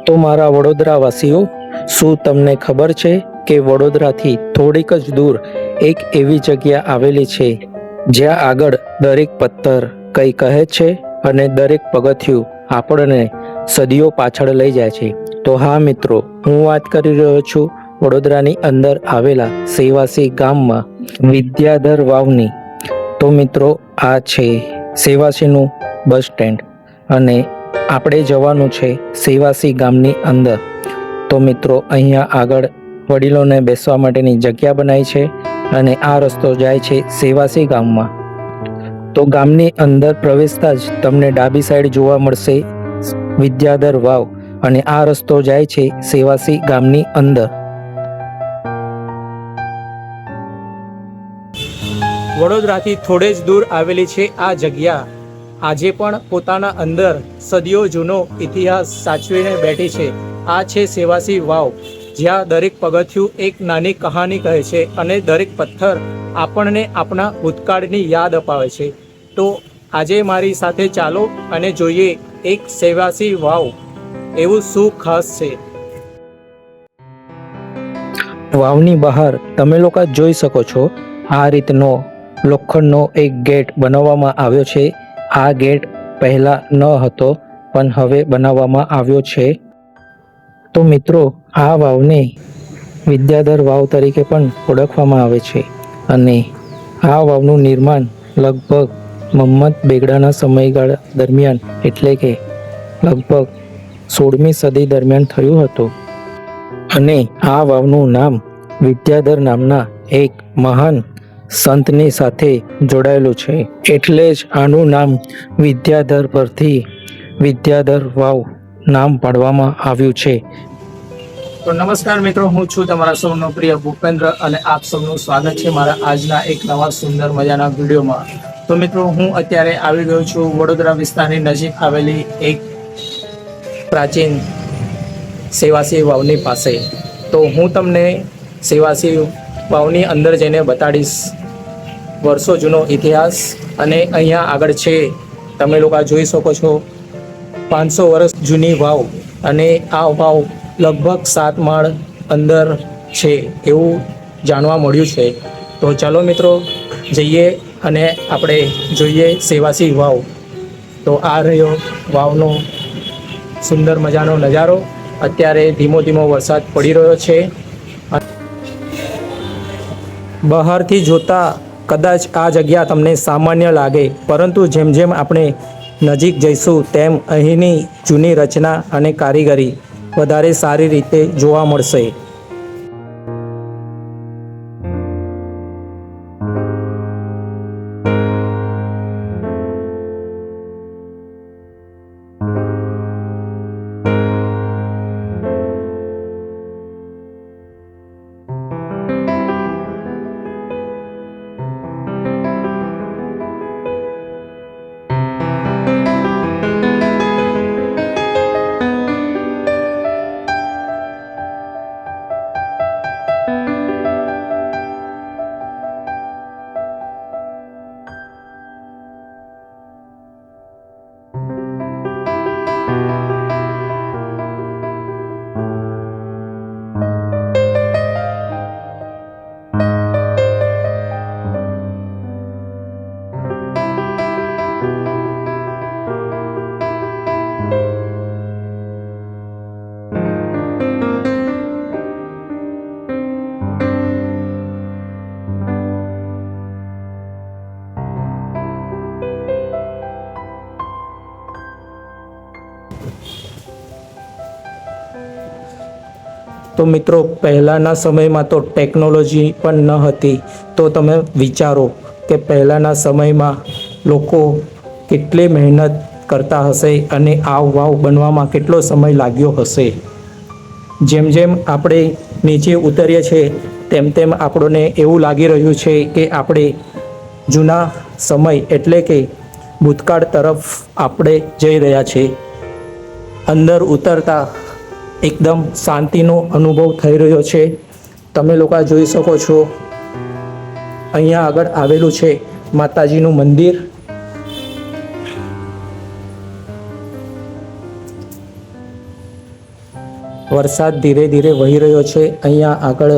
તો મારા વડોદરાવાસીઓ, શું તમને ખબર છે કે વડોદરાથી થોડીક જ દૂર એક એવી જગ્યા આવેલી છે જ્યાં આગળ દરેક પથ્થર કંઈ કહે છે અને દરેક પગથિયું આપણને સદીઓ પાછળ લઈ જાય છે? તો હા મિત્રો, હું વાત કરી રહ્યો છું વડોદરાની અંદર આવેલા સેવાસી ગામમાં વિદ્યાધર વાવની. તો મિત્રો, આ છે સેવાસીનું બસ સ્ટેન્ડ અને આપણે જવાનું છે સેવાસી ગામની અંદર. તો મિત્રો, અહીંયા આગળ વડીલોને બેસવા માટેની જગ્યા બનાવી છે અને આ રસ્તો જાય છે સેવાસી ગામમાં. તો ગામની અંદર પ્રવેશતા જ તમને ડાબી સાઈડ જોવા મળશે વિદ્યાધર વાવ અને આ રસ્તો જાય છે સેવાસી ગામની અંદર. વડોદરાથી થોડે જ દૂર આવેલી છે આ જગ્યા. આજે પણ પોતાના અંદર સદીઓ જૂનો ઇતિહાસ સાચવીને બેઠી છે. આ છે સેવાસી વાવ, જ્યાં દરેક પગથિયું એક નાની કહાની કહે છે અને દરેક પથ્થર આપણને આપણા ભૂતકાળની યાદ અપાવે છે. તો આજે મારી સાથે ચાલો અને જોઈએ એક સેવાસી વાવ એવું શું ખાસ છે. વાવની બહાર તમે લોકો જોઈ શકો છો, આ રીતનો લોખંડનો એક ગેટ બનાવવામાં આવ્યો છે. આ ગેટ પહેલા ન હતો પણ હવે બનાવવામાં આવ્યો છે. તો મિત્રો, આ વાવને વિદ્યાધર વાવ તરીકે પણ ઓળખવામાં આવે છે અને આ વાવનું નિર્માણ લગભગ મહંમદ બેગડાના સમયગાળા દરમિયાન એટલે કે લગભગ 16મી સદી દરમિયાન થયું હતું અને આ વાવનું નામ વિદ્યાધર નામના એક મહાન સંતની સાથે જોડાયેલું છે. એટલે જ આનું નામ વિદ્યાધર પરથી વિદ્યાધર વાવ નામ પાડવામાં આવ્યું છે. તો નમસ્કાર મિત્રો, હું છું તમારા સૌનો પ્રિય ભૂપેન્દ્ર અને આપ સૌનું સ્વાગત છે મારા આજના એક નવા સુંદર મજાના વિડીયોમાં. તો મિત્રો, હું અત્યારે આવી ગયો છું વડોદરા વિસ્તારની નજીક આવેલી એક પ્રાચીન સેવાસી વાવની પાસે. તો હું તમને સેવાસી વાવની અંદર જઈને બતાડીશ વર્ષો જૂનો ઇતિહાસ. અને અહીંયા આગળ છે, તમે લોકો જોઈ શકો છો, 500 વર્ષ જૂની વાવ અને આ વાવ લગભગ 7 માળ અંદર છે એવું જાણવા મળ્યું છે. તો ચાલો મિત્રો, જઈએ અને આપણે જોઈએ સેવાસી વાવ. તો આ રહ્યો વાવનો સુંદર મજાનો નજારો. અત્યારે ધીમો ધીમો વરસાદ પડી રહ્યો છે. બહારથી જોતા કદાચ આ જગ્યા તમને સામાન્ય લાગે, પરંતુ જેમ જેમ આપણે નજીક જઈશું તેમ અહીંની જૂની રચના અને કારીગરી વધારે સારી રીતે જોવા મળશે. તો મિત્રો, પહેલાંના સમયમાં તો ટેકનોલોજી પણ ન હતી. તો તમે વિચારો કે પહેલાંના સમયમાં લોકો કેટલી મહેનત કરતા હશે અને આ વાવ બનવામાં કેટલો સમય લાગ્યો હશે. જેમ જેમ આપણે નીચે ઉતરીએ છીએ તેમ તેમ આપણને એવું લાગી રહ્યું છે કે આપણે જૂના સમય એટલે કે ભૂતકાળ તરફ આપણે જઈ રહ્યા છીએ. અંદર ઉતરતા એકદમ શાંતિનો અનુભવ થઈ રહ્યો છે. તમે લોકો જોઈ શકો છો, અહીંયા આગળ આવેલું છે માતાજીનું મંદિર. વરસાદ ધીરે ધીરે વહી રહ્યો છે. અહીંયા આગળ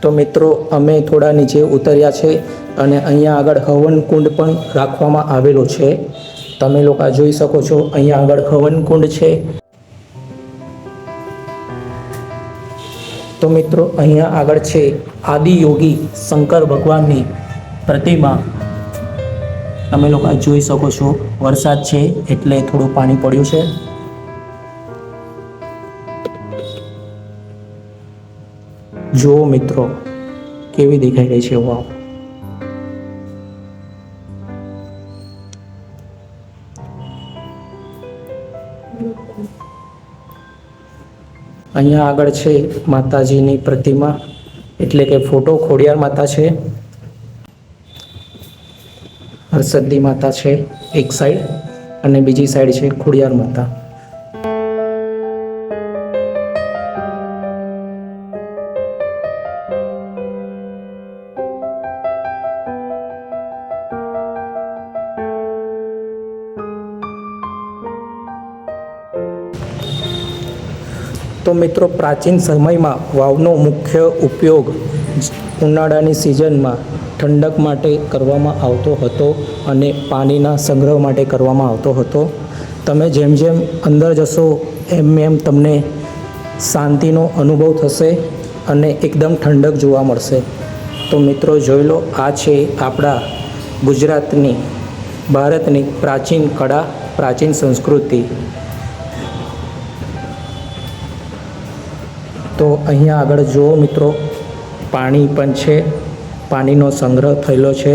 તો મિત્રો અમે થોડા નીચે ઉતર્યા છે અને અહીંયા આગળ હવન કુંડ પણ રાખવામાં આવેલો છે. તમે લોકો જોઈ શકો છો, અહીંયા આગળ હવન કુંડ છે. તો મિત્રો અહીંયા આગળ છે આદિયોગી શંકર ભગવાનની પ્રતિમા. તમે લોકો જોઈ શકો છો, વરસાદ છે એટલે થોડું પાણી પડ્યું છે. જુઓ મિત્રો કેવી દેખાઈ રહી છે વાવ. અહીંયા આગળ છે માતાજીની પ્રતિમા, એટલે કે ફોટો. ખોડિયાર માતા છે, હરસદ્દી માતા છે એક સાઈડ અને બીજી સાઈડ છે ખોડિયાર માતા. તો મિત્રો પ્રાચીન સમયમાં વાવનો મુખ્ય ઉપયોગ ઉનાળાની સિઝનમાં ઠંડક માટે કરવામાં આવતો હતો અને પાણીના સંગ્રહ માટે કરવામાં આવતો હતો. તમે જેમ જેમ અંદર જશો એમ તમને શાંતિનો અનુભવ થશે અને એકદમ ઠંડક જોવા મળશે. તો મિત્રો જોઈ લો, આ છે આપણા ગુજરાતની, ભારતની પ્રાચીન કળા, પ્રાચીન સંસ્કૃતિ. તો અહીંયા આગળ જુઓ મિત્રો, પાણી પણ છે, પાણીનો સંગ્રહ થયેલો છે.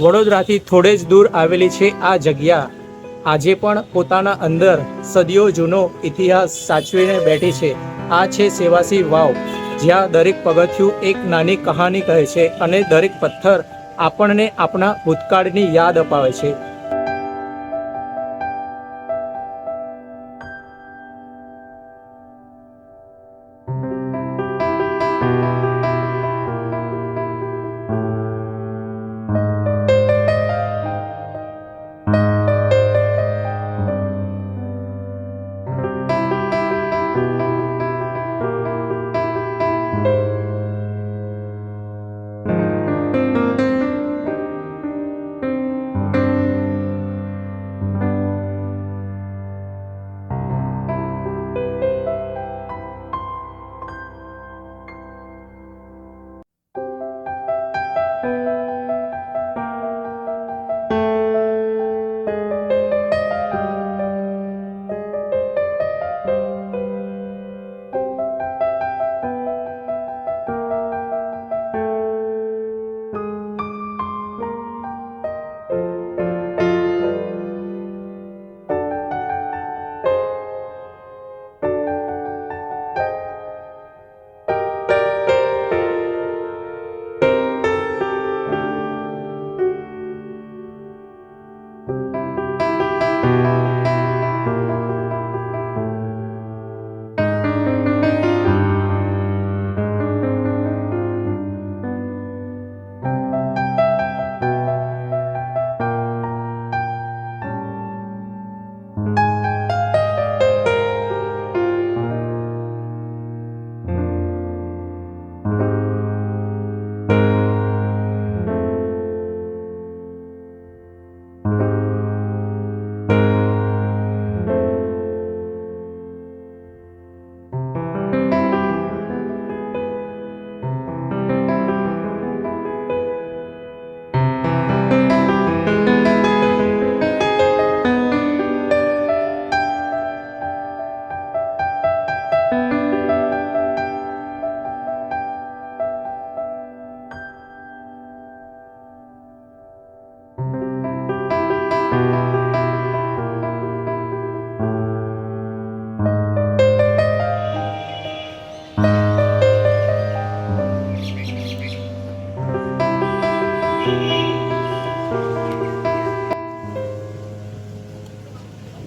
વડોદરાથી થોડે જ દૂર આવેલી છે આ જગ્યા. આજે પણ પોતાના અંદર સદીઓ જૂનો ઇતિહાસ સાચવીને બેઠી છે. આ છે સેવાસી વાવ, જ્યાં દરેક પગથિયું એક નાની કહાની કહે છે અને દરેક પથ્થર આપણને આપણા ભૂતકાળની યાદ અપાવે છે.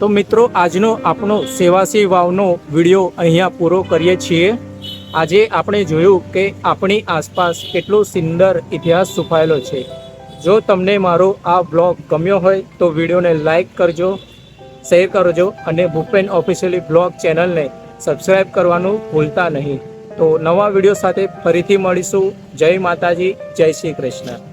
તો મિત્રો, આજનો આપણો સેવાસી વાવનો વિડીયો અહીંયા પૂરો કરીએ છીએ. આજે આપણે જોયું કે આપણી આસપાસ કેટલો સુંદર ઇતિહાસ છુપાયેલો છે. જો તમને મારો આ બ્લોગ ગમ્યો હોય તો વિડીયોને લાઈક કરજો, શેર કરજો અને ભૂપેન ઓફિશિયલી બ્લોગ ચેનલને સબસ્ક્રાઈબ કરવાનું ભૂલતા નહીં. તો નવા વિડીયો સાથે ફરીથી મળીશું. જય માતાજી, જય શ્રી કૃષ્ણ.